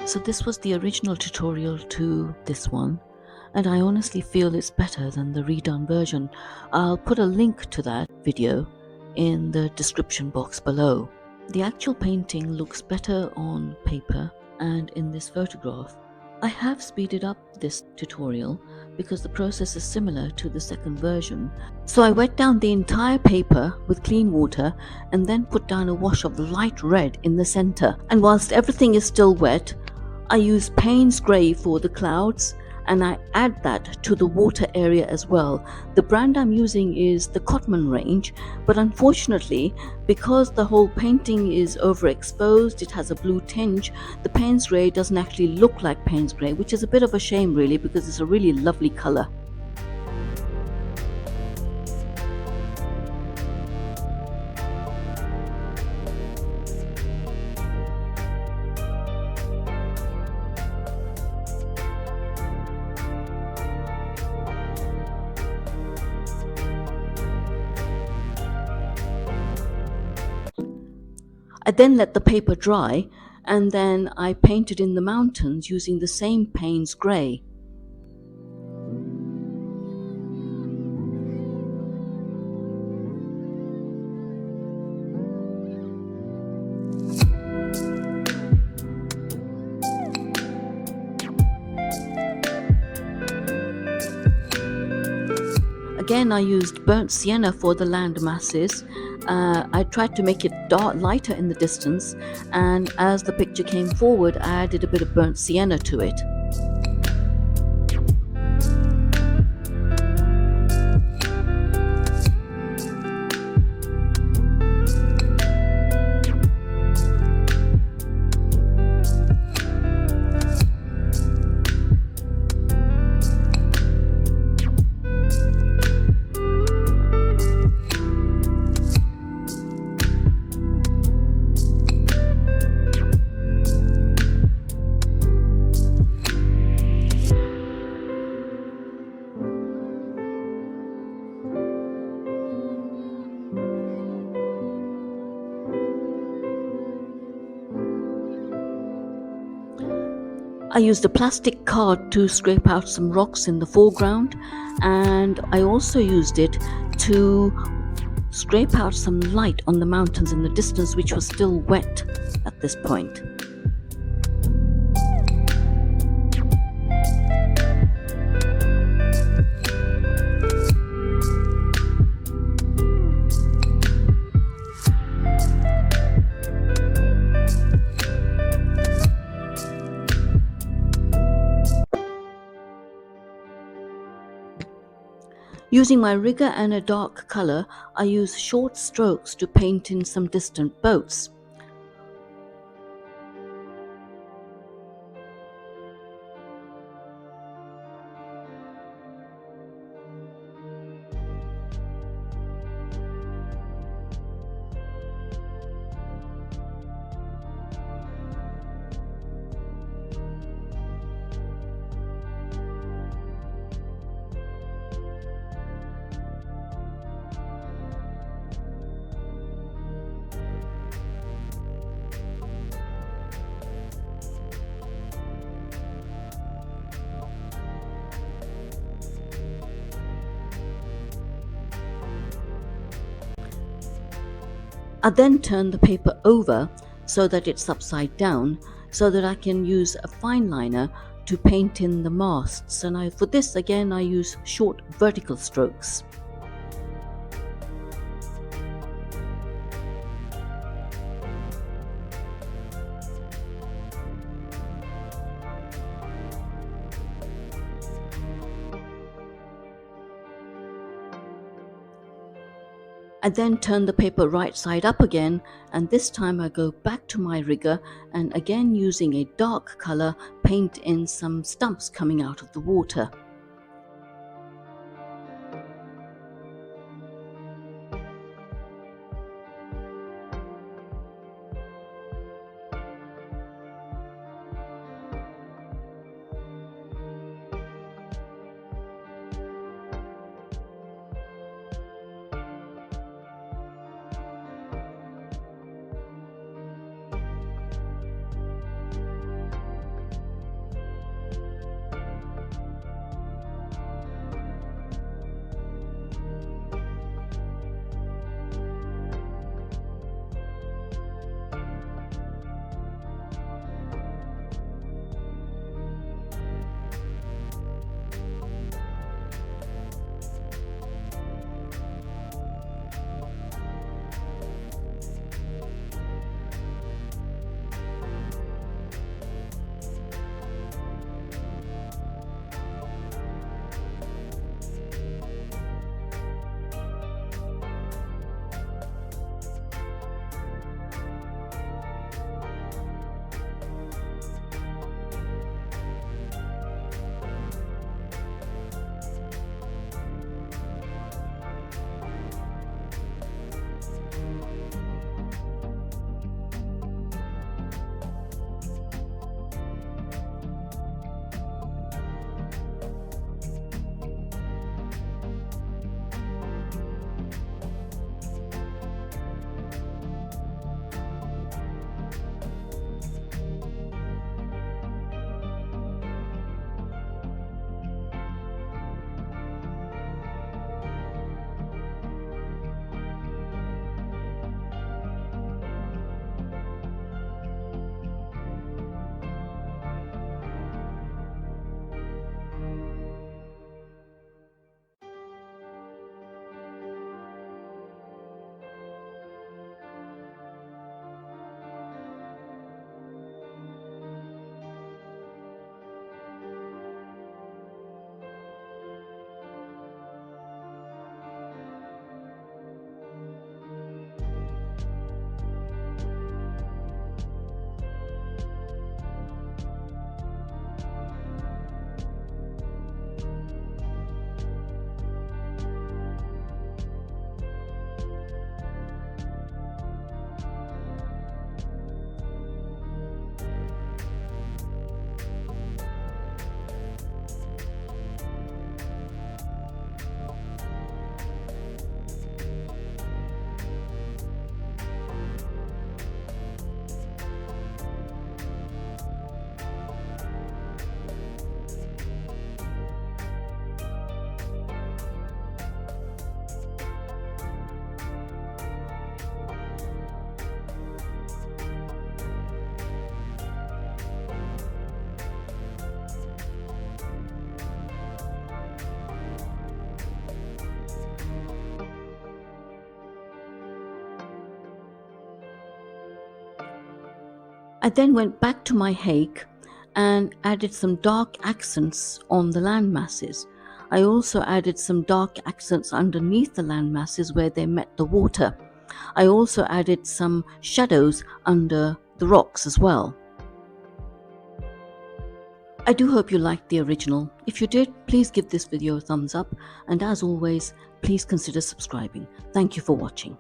So this was the original tutorial to this one, and I honestly feel it's better than the redone version. I'll put a link to that video in the description box below. The actual painting looks better on paper and in this photograph. I have speeded up this tutorial because the process is similar to the second version. So I wet down the entire paper with clean water and then put down a wash of light red in the center. And whilst everything is still wet, I use Payne's Grey for the clouds, and I add that to the water area as well. The brand I'm using is the Cotman range, but unfortunately, because the whole painting is overexposed, it has a blue tinge, the Payne's Grey doesn't actually look like Payne's Grey, which is a bit of a shame really, because it's a really lovely color. I then let the paper dry, and then I painted in the mountains using the same Payne's Grey. Again, I used burnt sienna for the land masses. I tried to make it lighter in the distance, and as the picture came forward, I added a bit of burnt sienna to it. I used a plastic card to scrape out some rocks in the foreground, and I also used it to scrape out some light on the mountains in the distance, which was still wet at this point. Using my rigger and a dark colour, I use short strokes to paint in some distant boats. I then turn the paper over so that it's upside down, so that I can use a fine liner to paint in the masts, and for this again I use short vertical strokes. I then turn the paper right side up again, and this time I go back to my rigger and again using a dark colour paint in some stumps coming out of the water. I then went back to my hake and added some dark accents on the land masses. I also added some dark accents underneath the land masses where they met the water. I also added some shadows under the rocks as well. I do hope you liked the original. If you did, please give this video a thumbs up, and as always, please consider subscribing. Thank you for watching.